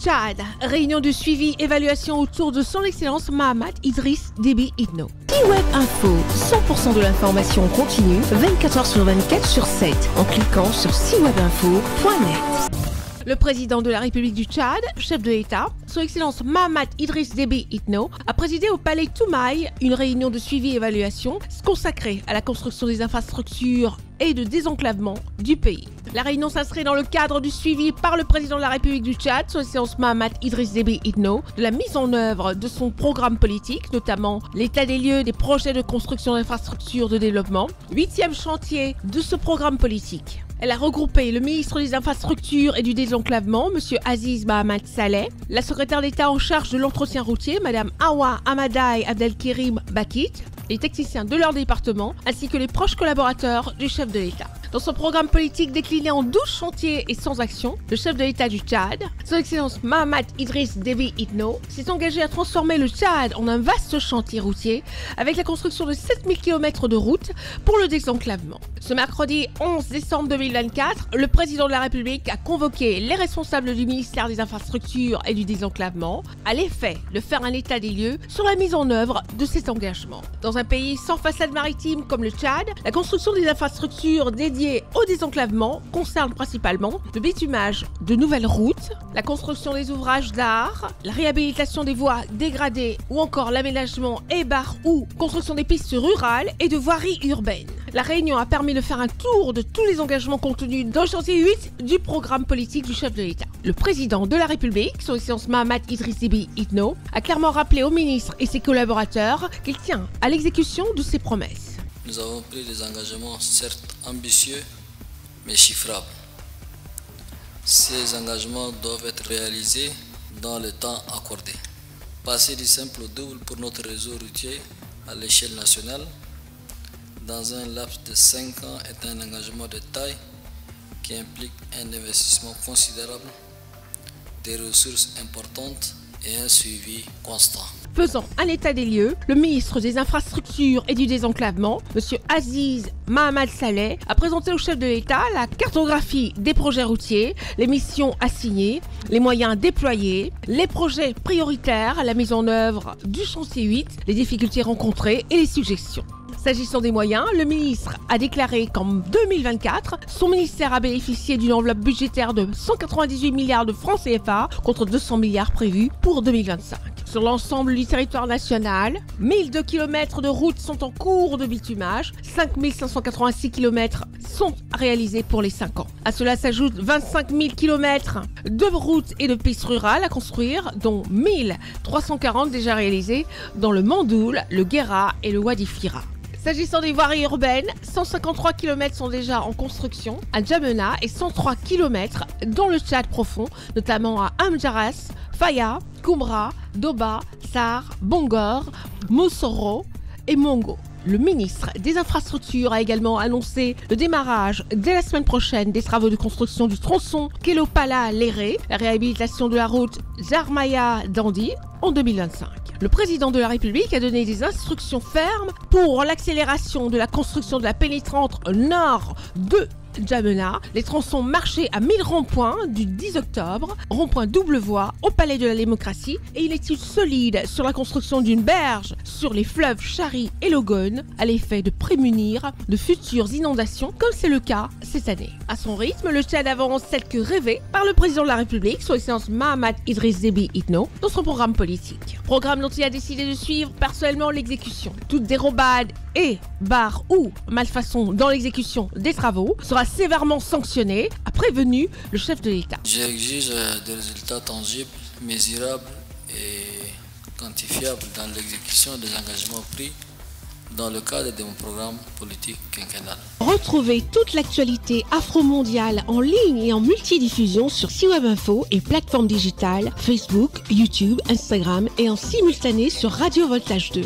Tchad, réunion de suivi, évaluation autour de son excellence Mahamat Idriss Déby Itno. C-Web Info, 100% de l'information continue, 24 h sur 24 sur 7, en cliquant sur cwebinfo.net. Le président de la République du Tchad, chef de l'État, son excellence Mahamat Idriss Déby Itno, a présidé au palais Toumaï une réunion de suivi et évaluation consacrée à la construction des infrastructures et de désenclavement du pays. La réunion s'inscrit dans le cadre du suivi par le président de la République du Tchad, son excellence Mahamat Idriss Déby Itno, de la mise en œuvre de son programme politique, notamment l'état des lieux des projets de construction d'infrastructures de développement, 8e chantier de ce programme politique. Elle a regroupé le ministre des Infrastructures et du Désenclavement, M. Aziz Mohamed Saleh, la secrétaire d'État en charge de l'entretien routier, Mme Awa Amadaï Abdelkerim Bakit, les techniciens de leur département, ainsi que les proches collaborateurs du chef de l'État. Dans son programme politique décliné en 12 chantiers et sans action, le chef de l'État du Tchad, son excellence Mahamat Idriss Déby Itno, s'est engagé à transformer le Tchad en un vaste chantier routier avec la construction de 7000 km de routes pour le désenclavement. Ce mercredi 11 décembre 2024, le président de la République a convoqué les responsables du ministère des Infrastructures et du Désenclavement à l'effet de faire un état des lieux sur la mise en œuvre de cet engagement. Dans un pays sans façade maritime comme le Tchad, la construction des infrastructures dédiées au désenclavement concerne principalement le bitumage de nouvelles routes, la construction des ouvrages d'art, la réhabilitation des voies dégradées ou encore l'aménagement et ou construction des pistes rurales et de voiries urbaines. La réunion a permis de faire un tour de tous les engagements contenus dans le chantier 8 du programme politique du chef de l'État. Le président de la République, son excellence Mahamat Idriss Déby Itno, a clairement rappelé au ministre et ses collaborateurs qu'il tient à l'exécution de ses promesses. Nous avons pris des engagements certes ambitieux, mais chiffrables. Ces engagements doivent être réalisés dans le temps accordé. Passer du simple au double pour notre réseau routier à l'échelle nationale dans un laps de 5 ans est un engagement de taille qui implique un investissement considérable, des ressources importantes et un suivi constant. Faisant un état des lieux, le ministre des Infrastructures et du Désenclavement, M. Aziz Mohamed Saleh, a présenté au chef de l'État la cartographie des projets routiers, les missions assignées, les moyens déployés, les projets prioritaires, la mise en œuvre du chantier 8, les difficultés rencontrées et les suggestions. S'agissant des moyens, le ministre a déclaré qu'en 2024, son ministère a bénéficié d'une enveloppe budgétaire de 198 milliards de francs CFA contre 200 milliards prévus pour 2025. Sur l'ensemble du territoire national, 1002 km de routes sont en cours de bitumage, 5586 km sont réalisés pour les 5 ans. À cela s'ajoutent 25 000 km de routes et de pistes rurales à construire, dont 1340 déjà réalisées dans le Mandoul, le Guéra et le Wadi Fira. S'agissant des voiries urbaines, 153 km sont déjà en construction à Djamena et 103 km dans le Tchad profond, notamment à Amdjaras, Faya, Koumra, Doba, Sar, Bongor, Moussoro et Mongo. Le ministre des Infrastructures a également annoncé le démarrage dès la semaine prochaine des travaux de construction du tronçon Kelopala-Léré, la réhabilitation de la route Jarmaya-Dandi en 2025. Le président de la République a donné des instructions fermes pour l'accélération de la construction de la pénétrante nord de Djamena, les tronçons marchés à 1000 ronds-points du 10 octobre, rond-point double voie au Palais de la Démocratie et une étude solide sur la construction d'une berge sur les fleuves Chari et Logone à l'effet de prémunir de futures inondations comme c'est le cas cette année. À son rythme, le Tchad avance tel que rêvé par le président de la République, son excellence Mahamat Idriss Déby Itno, dans son programme politique. Programme dont il a décidé de suivre personnellement l'exécution. Toute dérobade et ou malfaçon dans l'exécution des travaux sera sévèrement sanctionné, a prévenu le chef de l'État. J'exige des résultats tangibles, mesurables et quantifiables dans l'exécution des engagements pris dans le cadre de mon programme politique quinquennal. Retrouvez toute l'actualité afro-mondiale en ligne et en multidiffusion sur C-Web Info et plateformes digitales, Facebook, YouTube, Instagram et en simultané sur Radio Voltage 2.